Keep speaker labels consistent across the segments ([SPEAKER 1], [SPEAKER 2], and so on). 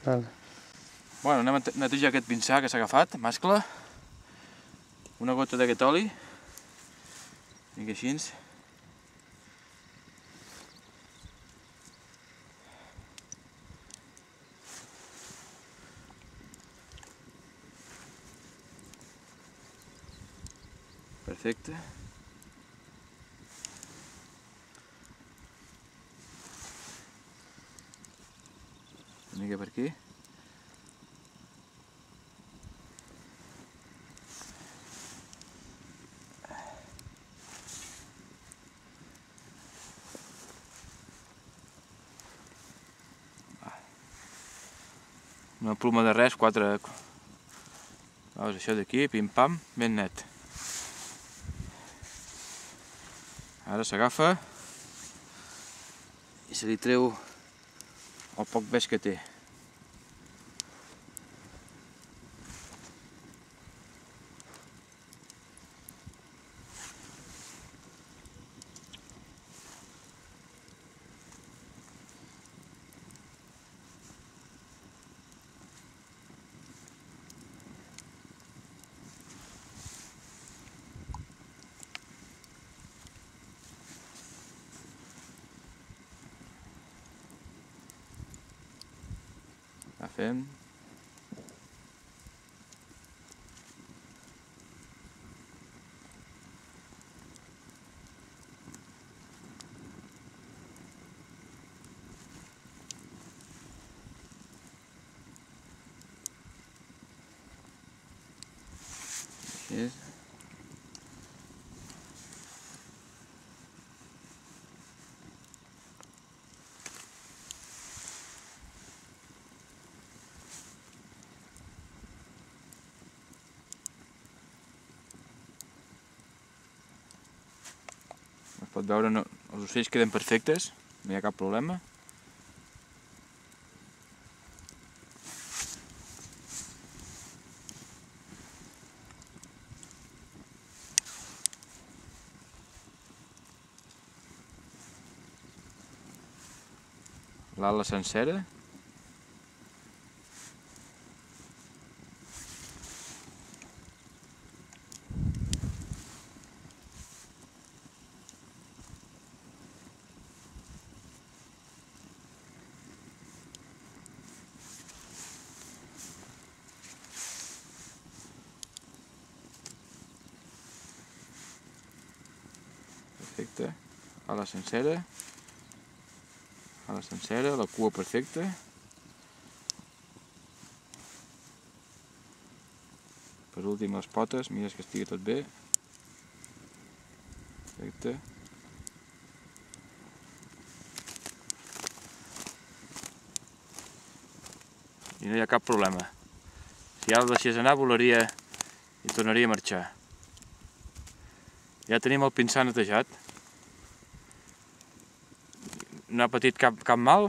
[SPEAKER 1] Vale.
[SPEAKER 2] Bueno, anem a netejar aquest pinsà que s'ha agafat, mascle. Una gota d'aquest oli. Vinga, així. Perfecte. Una mica per aquí. Una pluma de res, 4... Veus, això d'aquí, pim-pam, ben net. Ara s'agafa i se li treu el poc beix que té. Agafem. Així. Es pot veure, els ocells queden perfectes, no hi ha cap problema. L'ala sencera. Perfecte. Ala sencera. Ala sencera, la cua perfecta. Per últim les potes, mires que estigui tot bé. Perfecte. I no hi ha cap problema. Si ja el deixés anar, volaria i tornaria a marxar. Ja tenim el pinsà netejat. No ha patit cap mal.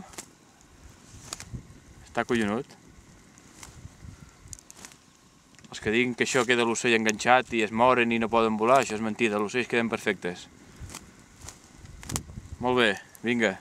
[SPEAKER 2] Està collonut. Els que diguin que això queda l'ocell enganxat i es moren i no poden volar, això és mentida, els ocells queden perfectes. Molt bé, vinga.